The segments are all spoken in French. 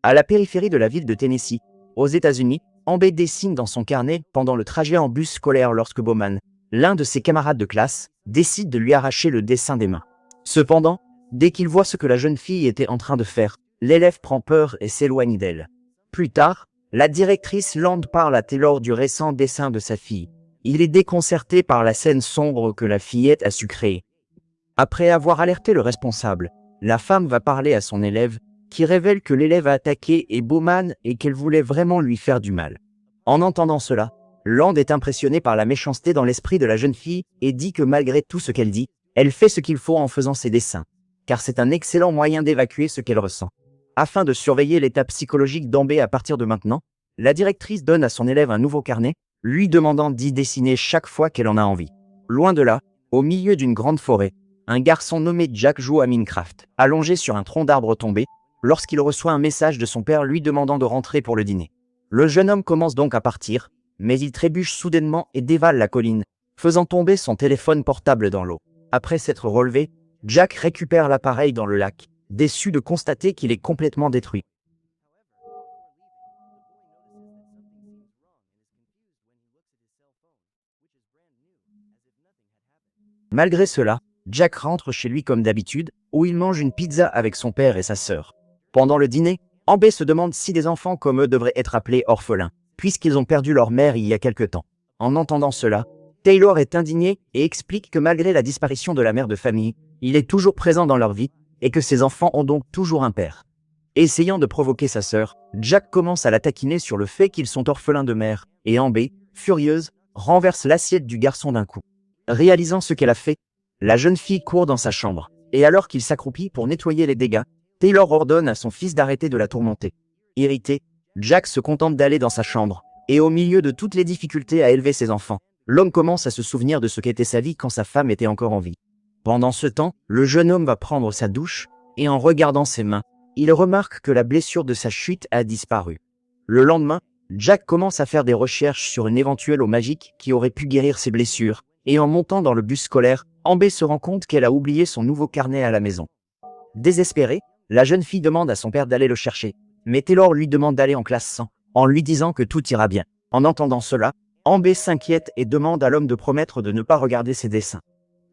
À la périphérie de la ville de Tennessee, aux États-Unis, Amber dessine dans son carnet pendant le trajet en bus scolaire lorsque Bowman, l'un de ses camarades de classe, décide de lui arracher le dessin des mains. Cependant, dès qu'il voit ce que la jeune fille était en train de faire, l'élève prend peur et s'éloigne d'elle. Plus tard, la directrice Land parle à Taylor du récent dessin de sa fille. Il est déconcerté par la scène sombre que la fillette a su créer. Après avoir alerté le responsable, la femme va parler à son élève, qui révèle que l'élève a attaqué Bowman et qu'elle voulait vraiment lui faire du mal. En entendant cela, Land est impressionné par la méchanceté dans l'esprit de la jeune fille et dit que malgré tout ce qu'elle dit, elle fait ce qu'il faut en faisant ses dessins, car c'est un excellent moyen d'évacuer ce qu'elle ressent. Afin de surveiller l'état psychologique d'Amber à partir de maintenant, la directrice donne à son élève un nouveau carnet, lui demandant d'y dessiner chaque fois qu'elle en a envie. Loin de là, au milieu d'une grande forêt, un garçon nommé Jack joue à Minecraft, allongé sur un tronc d'arbre tombé, lorsqu'il reçoit un message de son père lui demandant de rentrer pour le dîner. Le jeune homme commence donc à partir, mais il trébuche soudainement et dévale la colline, faisant tomber son téléphone portable dans l'eau. Après s'être relevé, Jack récupère l'appareil dans le lac, déçu de constater qu'il est complètement détruit. Malgré cela, Jack rentre chez lui comme d'habitude, où il mange une pizza avec son père et sa sœur. Pendant le dîner, Amber se demande si des enfants comme eux devraient être appelés orphelins, puisqu'ils ont perdu leur mère il y a quelque temps. En entendant cela, Taylor est indigné et explique que malgré la disparition de la mère de famille, il est toujours présent dans leur vie, et que ses enfants ont donc toujours un père. Essayant de provoquer sa sœur, Jack commence à la taquiner sur le fait qu'ils sont orphelins de mère, et Amber, furieuse, renverse l'assiette du garçon d'un coup. Réalisant ce qu'elle a fait, la jeune fille court dans sa chambre, et alors qu'il s'accroupit pour nettoyer les dégâts, Taylor ordonne à son fils d'arrêter de la tourmenter. Irrité, Jack se contente d'aller dans sa chambre, et au milieu de toutes les difficultés à élever ses enfants, l'homme commence à se souvenir de ce qu'était sa vie quand sa femme était encore en vie. Pendant ce temps, le jeune homme va prendre sa douche, et en regardant ses mains, il remarque que la blessure de sa chute a disparu. Le lendemain, Jack commence à faire des recherches sur une éventuelle eau magique qui aurait pu guérir ses blessures, et en montant dans le bus scolaire, Amber se rend compte qu'elle a oublié son nouveau carnet à la maison. Désespérée, la jeune fille demande à son père d'aller le chercher, mais Taylor lui demande d'aller en classe 100, en lui disant que tout ira bien. En entendant cela, Amber s'inquiète et demande à l'homme de promettre de ne pas regarder ses dessins.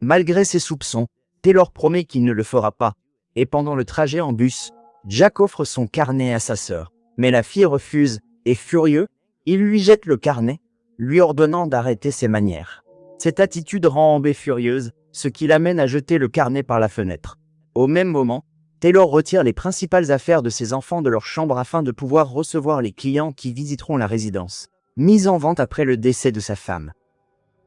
Malgré ses soupçons, Taylor promet qu'il ne le fera pas, et pendant le trajet en bus, Jack offre son carnet à sa sœur, mais la fille refuse, et furieux, il lui jette le carnet, lui ordonnant d'arrêter ses manières. Cette attitude rend Amber furieuse, ce qui l'amène à jeter le carnet par la fenêtre. Au même moment, Taylor retire les principales affaires de ses enfants de leur chambre afin de pouvoir recevoir les clients qui visiteront la résidence, mise en vente après le décès de sa femme.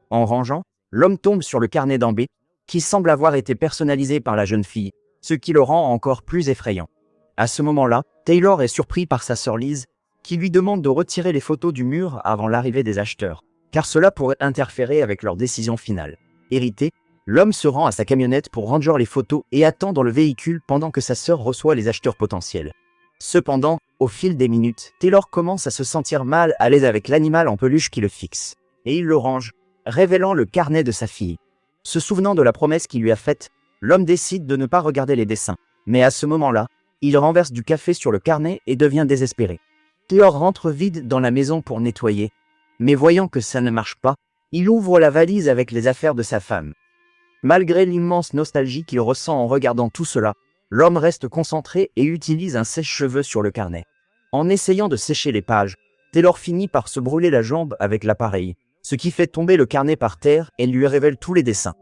En rangeant, l'homme tombe sur le carnet d'Amber, qui semble avoir été personnalisé par la jeune fille, ce qui le rend encore plus effrayant. À ce moment-là, Taylor est surpris par sa sœur Liz, qui lui demande de retirer les photos du mur avant l'arrivée des acheteurs, car cela pourrait interférer avec leur décision finale. Irrité, l'homme se rend à sa camionnette pour ranger les photos et attend dans le véhicule pendant que sa sœur reçoit les acheteurs potentiels. Cependant, au fil des minutes, Taylor commence à se sentir mal à l'aise avec l'animal en peluche qui le fixe, et il le range, révélant le carnet de sa fille. Se souvenant de la promesse qu'il lui a faite, l'homme décide de ne pas regarder les dessins, mais à ce moment-là, il renverse du café sur le carnet et devient désespéré. Taylor rentre vite dans la maison pour nettoyer, mais voyant que ça ne marche pas, il ouvre la valise avec les affaires de sa femme. Malgré l'immense nostalgie qu'il ressent en regardant tout cela, l'homme reste concentré et utilise un sèche-cheveux sur le carnet. En essayant de sécher les pages, Taylor finit par se brûler la jambe avec l'appareil, ce qui fait tomber le carnet par terre et lui révèle tous les dessins.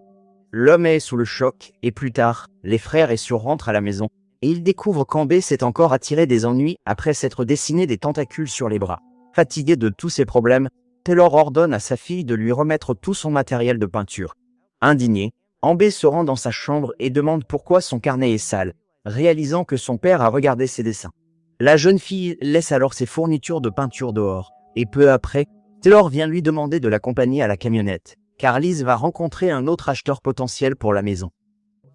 L'homme est sous le choc, et plus tard, les frères et sœurs rentrent à la maison, et ils découvrent qu'Amber s'est encore attiré des ennuis après s'être dessiné des tentacules sur les bras. Fatigué de tous ces problèmes, Taylor ordonne à sa fille de lui remettre tout son matériel de peinture. Indigné, Amber se rend dans sa chambre et demande pourquoi son carnet est sale, réalisant que son père a regardé ses dessins. La jeune fille laisse alors ses fournitures de peinture dehors, et peu après, Taylor vient lui demander de l'accompagner à la camionnette, car Liz va rencontrer un autre acheteur potentiel pour la maison.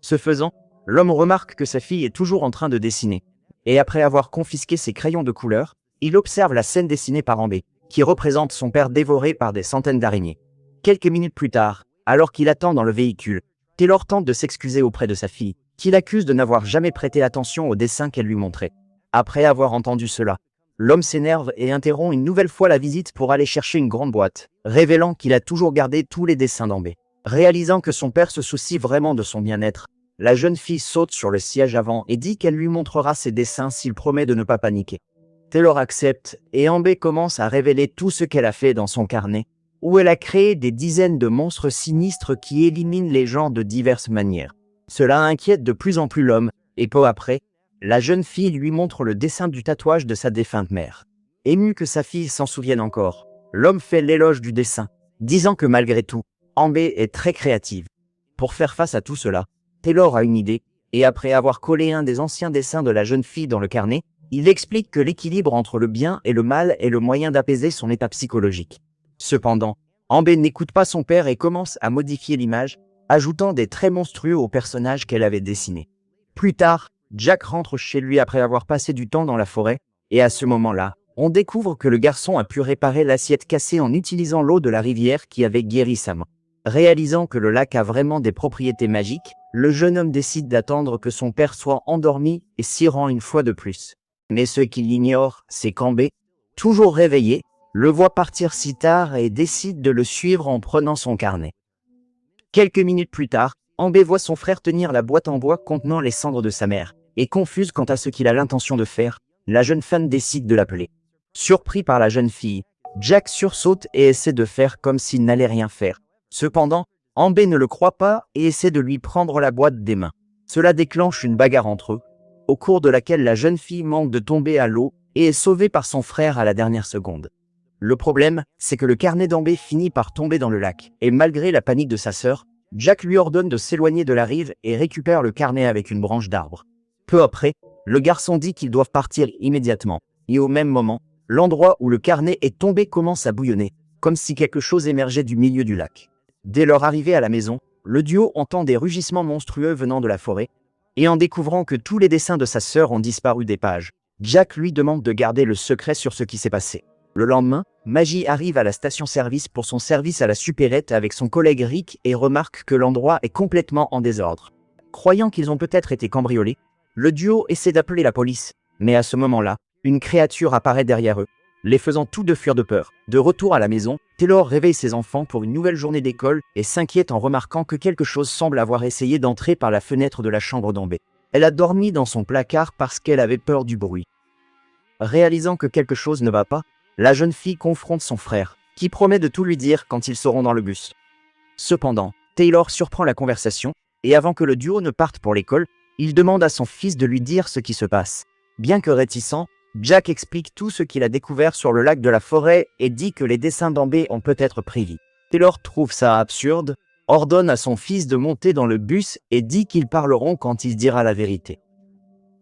Ce faisant, l'homme remarque que sa fille est toujours en train de dessiner, et après avoir confisqué ses crayons de couleur, il observe la scène dessinée par Amber, qui représente son père dévoré par des centaines d'araignées. Quelques minutes plus tard, alors qu'il attend dans le véhicule, Taylor tente de s'excuser auprès de sa fille, qui l'accuse de n'avoir jamais prêté attention aux dessins qu'elle lui montrait. Après avoir entendu cela, l'homme s'énerve et interrompt une nouvelle fois la visite pour aller chercher une grande boîte, révélant qu'il a toujours gardé tous les dessins d'Amber. Réalisant que son père se soucie vraiment de son bien-être, la jeune fille saute sur le siège avant et dit qu'elle lui montrera ses dessins s'il promet de ne pas paniquer. Taylor accepte et Amber commence à révéler tout ce qu'elle a fait dans son carnet, où elle a créé des dizaines de monstres sinistres qui éliminent les gens de diverses manières. Cela inquiète de plus en plus l'homme, et peu après, la jeune fille lui montre le dessin du tatouage de sa défunte mère. Ému que sa fille s'en souvienne encore, l'homme fait l'éloge du dessin, disant que malgré tout, Amber est très créative. Pour faire face à tout cela, Taylor a une idée, et après avoir collé un des anciens dessins de la jeune fille dans le carnet, il explique que l'équilibre entre le bien et le mal est le moyen d'apaiser son état psychologique. Cependant, Amber n'écoute pas son père et commence à modifier l'image, ajoutant des traits monstrueux au personnage qu'elle avait dessiné. Plus tard, Jack rentre chez lui après avoir passé du temps dans la forêt, et à ce moment-là, on découvre que le garçon a pu réparer l'assiette cassée en utilisant l'eau de la rivière qui avait guéri sa main. Réalisant que le lac a vraiment des propriétés magiques, le jeune homme décide d'attendre que son père soit endormi et s'y rend une fois de plus. Mais ce qu'il ignore, c'est qu'Amber, toujours réveillé, le voit partir si tard et décide de le suivre en prenant son carnet. Quelques minutes plus tard, Amber voit son frère tenir la boîte en bois contenant les cendres de sa mère, et confuse quant à ce qu'il a l'intention de faire, la jeune femme décide de l'appeler. Surpris par la jeune fille, Jack sursaute et essaie de faire comme s'il n'allait rien faire. Cependant, Amber ne le croit pas et essaie de lui prendre la boîte des mains. Cela déclenche une bagarre entre eux, au cours de laquelle la jeune fille manque de tomber à l'eau et est sauvée par son frère à la dernière seconde. Le problème, c'est que le carnet d'Amber finit par tomber dans le lac, et malgré la panique de sa sœur, Jack lui ordonne de s'éloigner de la rive et récupère le carnet avec une branche d'arbre. Peu après, le garçon dit qu'ils doivent partir immédiatement, et au même moment, l'endroit où le carnet est tombé commence à bouillonner, comme si quelque chose émergeait du milieu du lac. Dès leur arrivée à la maison, le duo entend des rugissements monstrueux venant de la forêt, et en découvrant que tous les dessins de sa sœur ont disparu des pages, Jack lui demande de garder le secret sur ce qui s'est passé. Le lendemain, Maggie arrive à la station-service pour son service à la supérette avec son collègue Rick et remarque que l'endroit est complètement en désordre. Croyant qu'ils ont peut-être été cambriolés, le duo essaie d'appeler la police, mais à ce moment-là, une créature apparaît derrière eux, les faisant tous deux fuir de peur. De retour à la maison, Taylor réveille ses enfants pour une nouvelle journée d'école et s'inquiète en remarquant que quelque chose semble avoir essayé d'entrer par la fenêtre de la chambre d'Amber. Elle a dormi dans son placard parce qu'elle avait peur du bruit. Réalisant que quelque chose ne va pas, la jeune fille confronte son frère, qui promet de tout lui dire quand ils seront dans le bus. Cependant, Taylor surprend la conversation, et avant que le duo ne parte pour l'école, il demande à son fils de lui dire ce qui se passe. Bien que réticent, Jack explique tout ce qu'il a découvert sur le lac de la forêt et dit que les dessins d'Amber ont peut-être pris vie. Taylor trouve ça absurde, ordonne à son fils de monter dans le bus et dit qu'ils parleront quand il dira la vérité.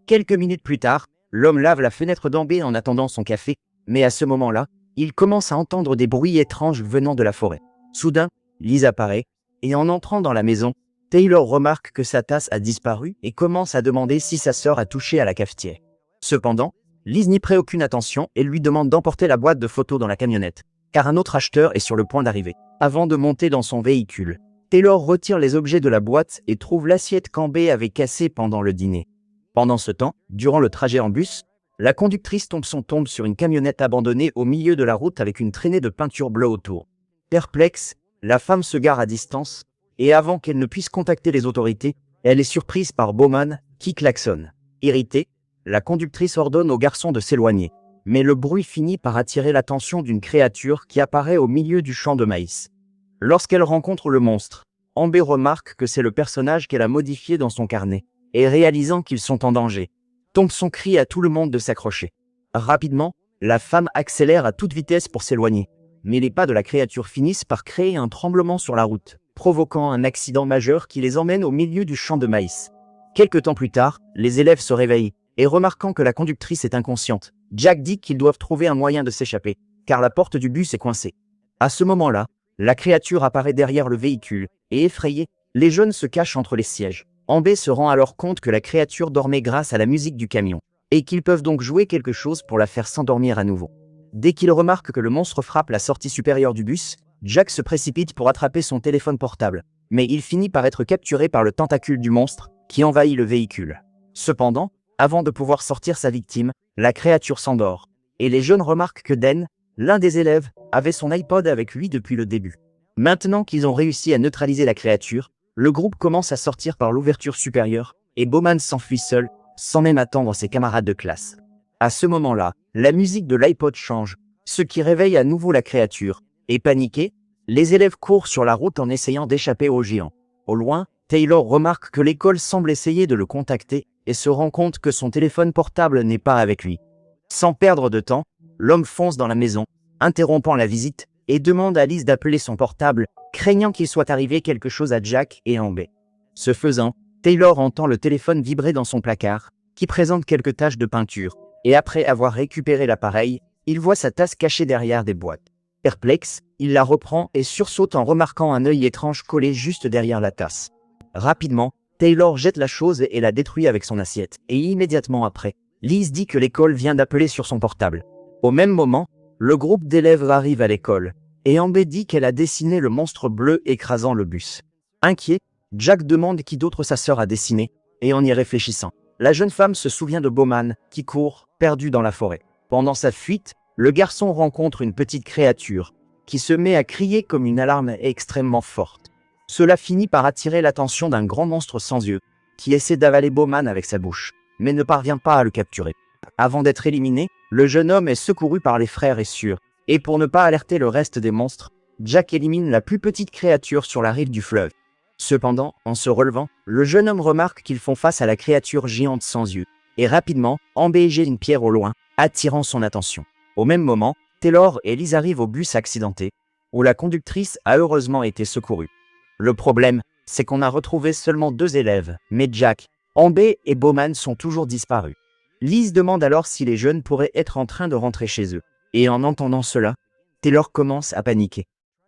Quelques minutes plus tard, l'homme lave la fenêtre d'Amber en attendant son café, mais à ce moment-là, il commence à entendre des bruits étranges venant de la forêt. Soudain, Liz apparaît, et en entrant dans la maison, Taylor remarque que sa tasse a disparu et commence à demander si sa sœur a touché à la cafetière. Cependant, Liz n'y prête aucune attention et lui demande d'emporter la boîte de photos dans la camionnette, car un autre acheteur est sur le point d'arriver. Avant de monter dans son véhicule, Taylor retire les objets de la boîte et trouve l'assiette qu'Amber avait cassée pendant le dîner. Pendant ce temps, durant le trajet en bus, la conductrice tombe sur une camionnette abandonnée au milieu de la route avec une traînée de peinture bleue autour. Perplexe, la femme se gare à distance, et avant qu'elle ne puisse contacter les autorités, elle est surprise par Bowman, qui klaxonne. Irritée, la conductrice ordonne au garçon de s'éloigner, mais le bruit finit par attirer l'attention d'une créature qui apparaît au milieu du champ de maïs. Lorsqu'elle rencontre le monstre, Amber remarque que c'est le personnage qu'elle a modifié dans son carnet, et réalisant qu'ils sont en danger, tombe son cri à tout le monde de s'accrocher. Rapidement, la femme accélère à toute vitesse pour s'éloigner, mais les pas de la créature finissent par créer un tremblement sur la route, provoquant un accident majeur qui les emmène au milieu du champ de maïs. Quelque temps plus tard, les élèves se réveillent, et remarquant que la conductrice est inconsciente, Jack dit qu'ils doivent trouver un moyen de s'échapper, car la porte du bus est coincée. À ce moment-là, la créature apparaît derrière le véhicule, et effrayés, les jeunes se cachent entre les sièges. Amber se rend alors compte que la créature dormait grâce à la musique du camion, et qu'ils peuvent donc jouer quelque chose pour la faire s'endormir à nouveau. Dès qu'il remarque que le monstre frappe la sortie supérieure du bus, Jack se précipite pour attraper son téléphone portable, mais il finit par être capturé par le tentacule du monstre, qui envahit le véhicule. Cependant, Avant de pouvoir sortir sa victime, la créature s'endort. Et les jeunes remarquent que Den, l'un des élèves, avait son iPod avec lui depuis le début. Maintenant qu'ils ont réussi à neutraliser la créature, le groupe commence à sortir par l'ouverture supérieure, et Bowman s'enfuit seul, sans même attendre ses camarades de classe. À ce moment-là, la musique de l'iPod change, ce qui réveille à nouveau la créature, et paniqués, les élèves courent sur la route en essayant d'échapper au géant. Au loin, Taylor remarque que l'école semble essayer de le contacter, et se rend compte que son téléphone portable n'est pas avec lui. Sans perdre de temps, l'homme fonce dans la maison, interrompant la visite, et demande à Liz d'appeler son portable, craignant qu'il soit arrivé quelque chose à Jack et Amber. Ce faisant, Taylor entend le téléphone vibrer dans son placard, qui présente quelques taches de peinture, et après avoir récupéré l'appareil, il voit sa tasse cachée derrière des boîtes. Perplexe, il la reprend et sursaute en remarquant un œil étrange collé juste derrière la tasse. Rapidement, Taylor jette la chose et la détruit avec son assiette, et immédiatement après, Liz dit que l'école vient d'appeler sur son portable. Au même moment, le groupe d'élèves arrive à l'école, et Amber dit qu'elle a dessiné le monstre bleu écrasant le bus. Inquiet, Jack demande qui d'autre sa sœur a dessiné, et en y réfléchissant, la jeune femme se souvient de Bowman, qui court, perdu dans la forêt. Pendant sa fuite, le garçon rencontre une petite créature, qui se met à crier comme une alarme extrêmement forte. Cela finit par attirer l'attention d'un grand monstre sans yeux, qui essaie d'avaler Bowman avec sa bouche, mais ne parvient pas à le capturer. Avant d'être éliminé, le jeune homme est secouru par les frères et sœurs, et pour ne pas alerter le reste des monstres, Jack élimine la plus petite créature sur la rive du fleuve. Cependant, en se relevant, le jeune homme remarque qu'ils font face à la créature géante sans yeux, et rapidement, Amber jette une pierre au loin, attirant son attention. Au même moment, Taylor et Liz arrivent au bus accidenté, où la conductrice a heureusement été secourue. Le problème, c'est qu'on a retrouvé seulement 2 élèves, mais Jack, Amber et Bowman sont toujours disparus. Liz demande alors si les jeunes pourraient être en train de rentrer chez eux, et en entendant cela, Taylor commence à paniquer.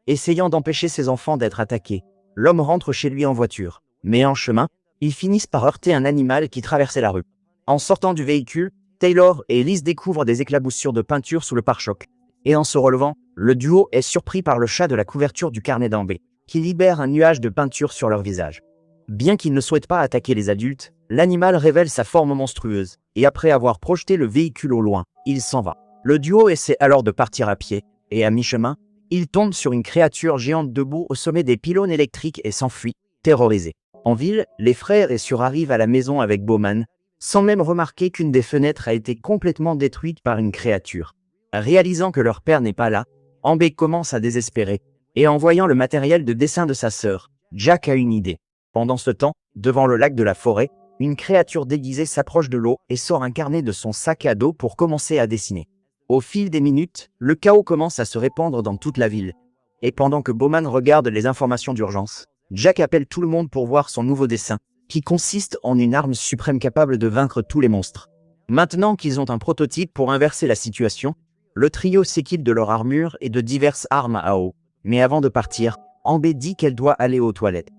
Essayant d'empêcher ses enfants d'être attaqués, l'homme rentre chez lui en voiture, mais en chemin, ils finissent par heurter un animal qui traversait la rue. En sortant du véhicule, Taylor et Liz découvrent des éclaboussures de peinture sous le pare-choc. Et en se relevant, le duo est surpris par le chat de la couverture du carnet d'Amber, qui libère un nuage de peinture sur leur visage. Bien qu'il ne souhaite pas attaquer les adultes, l'animal révèle sa forme monstrueuse, et après avoir projeté le véhicule au loin, il s'en va. Le duo essaie alors de partir à pied, et à mi-chemin, il tombe sur une créature géante debout au sommet des pylônes électriques et s'enfuit, terrorisé. En ville, les frères et sœurs arrivent à la maison avec Bowman, sans même remarquer qu'une des fenêtres a été complètement détruite par une créature. Réalisant que leur père n'est pas là, Amber commence à désespérer, et en voyant le matériel de dessin de sa sœur, Jack a une idée. Pendant ce temps, devant le lac de la forêt, une créature déguisée s'approche de l'eau et sort un carnet de son sac à dos pour commencer à dessiner. Au fil des minutes, le chaos commence à se répandre dans toute la ville. Et pendant que Bowman regarde les informations d'urgence, Jack appelle tout le monde pour voir son nouveau dessin, qui consiste en une arme suprême capable de vaincre tous les monstres. Maintenant qu'ils ont un prototype pour inverser la situation, le trio s'équipe de leur armure et de diverses armes à eau. Mais avant de partir, Amber dit qu'elle doit aller aux toilettes.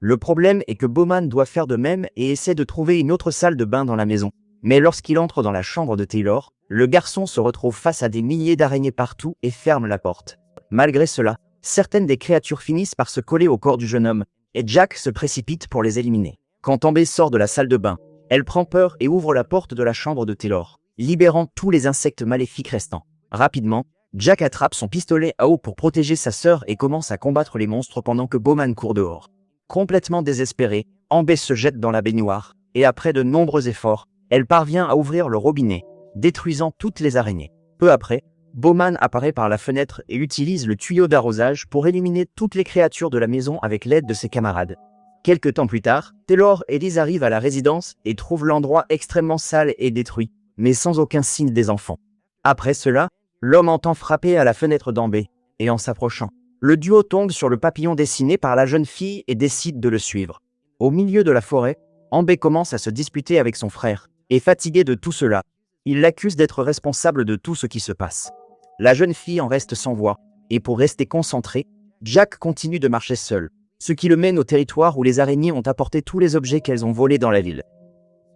Le problème est que Bowman doit faire de même et essaie de trouver une autre salle de bain dans la maison. Mais lorsqu'il entre dans la chambre de Taylor, le garçon se retrouve face à des milliers d'araignées partout et ferme la porte. Malgré cela, certaines des créatures finissent par se coller au corps du jeune homme, et Jack se précipite pour les éliminer. Quand Amber sort de la salle de bain, elle prend peur et ouvre la porte de la chambre de Taylor, libérant tous les insectes maléfiques restants. Rapidement, Jack attrape son pistolet à eau pour protéger sa sœur et commence à combattre les monstres pendant que Bowman court dehors. Complètement désespérée, Amber se jette dans la baignoire, et après de nombreux efforts, elle parvient à ouvrir le robinet, détruisant toutes les araignées. Peu après, Bowman apparaît par la fenêtre et utilise le tuyau d'arrosage pour éliminer toutes les créatures de la maison avec l'aide de ses camarades. Quelque temps plus tard, Taylor et Liz arrivent à la résidence et trouvent l'endroit extrêmement sale et détruit, mais sans aucun signe des enfants. Après cela, l'homme entend frapper à la fenêtre d'Amber, et en s'approchant, le duo tombe sur le papillon dessiné par la jeune fille et décide de le suivre. Au milieu de la forêt, Amber commence à se disputer avec son frère, et fatigué de tout cela, il l'accuse d'être responsable de tout ce qui se passe. La jeune fille en reste sans voix, et pour rester concentré, Jack continue de marcher seul, ce qui le mène au territoire où les araignées ont apporté tous les objets qu'elles ont volés dans la ville.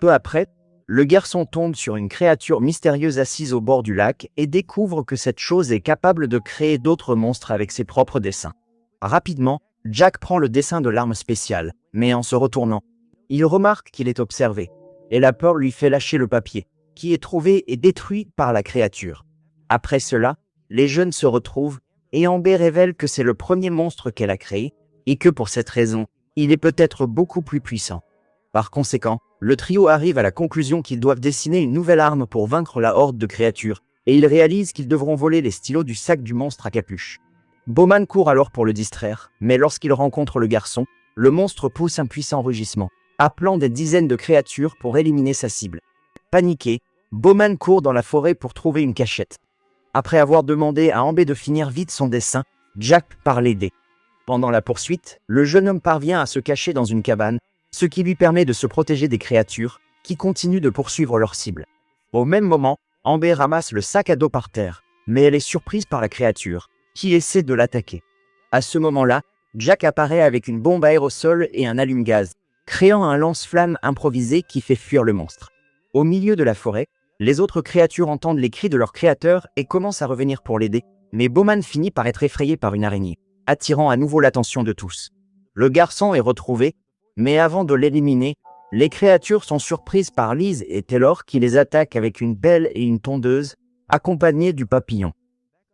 Peu après, le garçon tombe sur une créature mystérieuse assise au bord du lac et découvre que cette chose est capable de créer d'autres monstres avec ses propres dessins. Rapidement, Jack prend le dessin de l'arme spéciale, mais en se retournant, il remarque qu'il est observé. et la peur lui fait lâcher le papier, qui est trouvé et détruit par la créature. Après cela, les jeunes se retrouvent, et Amber révèle que c'est le premier monstre qu'elle a créé, et que pour cette raison, il est peut-être beaucoup plus puissant. Par conséquent, le trio arrive à la conclusion qu'ils doivent dessiner une nouvelle arme pour vaincre la horde de créatures, et ils réalisent qu'ils devront voler les stylos du sac du monstre à capuche. Bowman court alors pour le distraire, mais lorsqu'il rencontre le garçon, le monstre pousse un puissant rugissement, appelant des dizaines de créatures pour éliminer sa cible. Paniqué, Bowman court dans la forêt pour trouver une cachette. Après avoir demandé à Amber de finir vite son dessin, Jack part l'aider. Pendant la poursuite, le jeune homme parvient à se cacher dans une cabane, ce qui lui permet de se protéger des créatures, qui continuent de poursuivre leur cible. Au même moment, Amber ramasse le sac à dos par terre, mais elle est surprise par la créature, qui essaie de l'attaquer. À ce moment-là, Jack apparaît avec une bombe aérosol et un allume-gaz, créant un lance-flamme improvisé qui fait fuir le monstre. Au milieu de la forêt, les autres créatures entendent les cris de leur créateur et commencent à revenir pour l'aider, mais Bowman finit par être effrayé par une araignée, attirant à nouveau l'attention de tous. Le garçon est retrouvé, mais avant de l'éliminer, les créatures sont surprises par Liz et Taylor qui les attaquent avec une pelle et une tondeuse, accompagnées du papillon.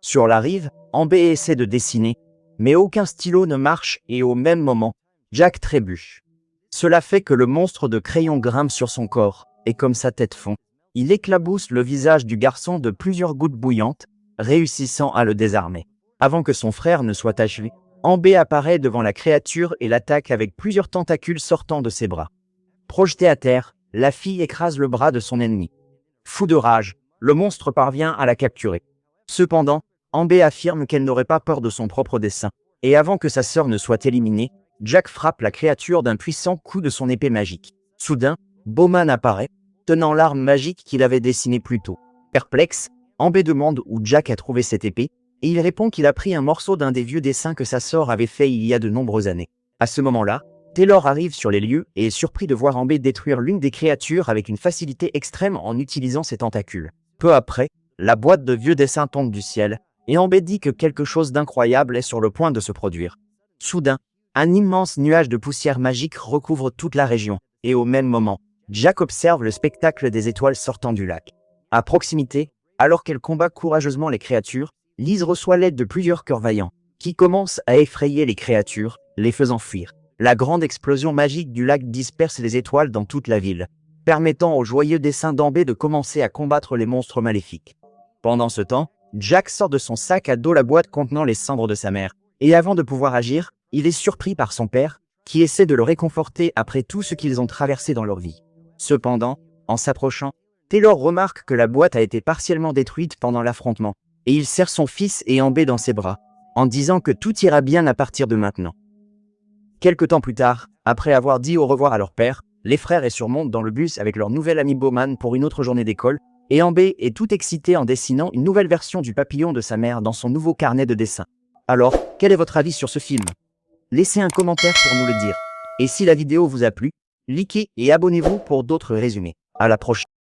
Sur la rive, Amber essaie de dessiner, mais aucun stylo ne marche et au même moment, Jack trébuche. Cela fait que le monstre de crayon grimpe sur son corps, et comme sa tête fond, il éclabousse le visage du garçon de plusieurs gouttes bouillantes, réussissant à le désarmer. Avant que son frère ne soit achevé, Amber apparaît devant la créature et l'attaque avec plusieurs tentacules sortant de ses bras. Projetée à terre, la fille écrase le bras de son ennemi. Fou de rage, le monstre parvient à la capturer. Cependant, Amber affirme qu'elle n'aurait pas peur de son propre dessin, et avant que sa sœur ne soit éliminée, Jack frappe la créature d'un puissant coup de son épée magique. Soudain, Bowman apparaît, tenant l'arme magique qu'il avait dessinée plus tôt. Perplexe, Amber demande où Jack a trouvé cette épée, et il répond qu'il a pris un morceau d'un des vieux dessins que sa sœur avait fait il y a de nombreuses années. À ce moment-là, Taylor arrive sur les lieux et est surpris de voir Amber détruire l'une des créatures avec une facilité extrême en utilisant ses tentacules. Peu après, la boîte de vieux dessins tombe du ciel, et Amber dit que quelque chose d'incroyable est sur le point de se produire. Soudain, un immense nuage de poussière magique recouvre toute la région, et au même moment, Jack observe le spectacle des étoiles sortant du lac. À proximité, alors qu'elle combat courageusement les créatures, Liz reçoit l'aide de plusieurs cœurs vaillants, qui commencent à effrayer les créatures, les faisant fuir. La grande explosion magique du lac disperse les étoiles dans toute la ville, permettant au joyeux dessin d'Amber de commencer à combattre les monstres maléfiques. Pendant ce temps, Jack sort de son sac à dos la boîte contenant les cendres de sa mère, et avant de pouvoir agir, il est surpris par son père, qui essaie de le réconforter après tout ce qu'ils ont traversé dans leur vie. Cependant, en s'approchant, Taylor remarque que la boîte a été partiellement détruite pendant l'affrontement, et il serre son fils et Amber dans ses bras, en disant que tout ira bien à partir de maintenant. Quelque temps plus tard, après avoir dit au revoir à leur père, les frères surmontent dans le bus avec leur nouvel ami Bowman pour une autre journée d'école, et Amber est tout excitée en dessinant une nouvelle version du papillon de sa mère dans son nouveau carnet de dessin. Alors, quel est votre avis sur ce film? Laissez un commentaire pour nous le dire. Et si la vidéo vous a plu, likez et abonnez-vous pour d'autres résumés. À la prochaine.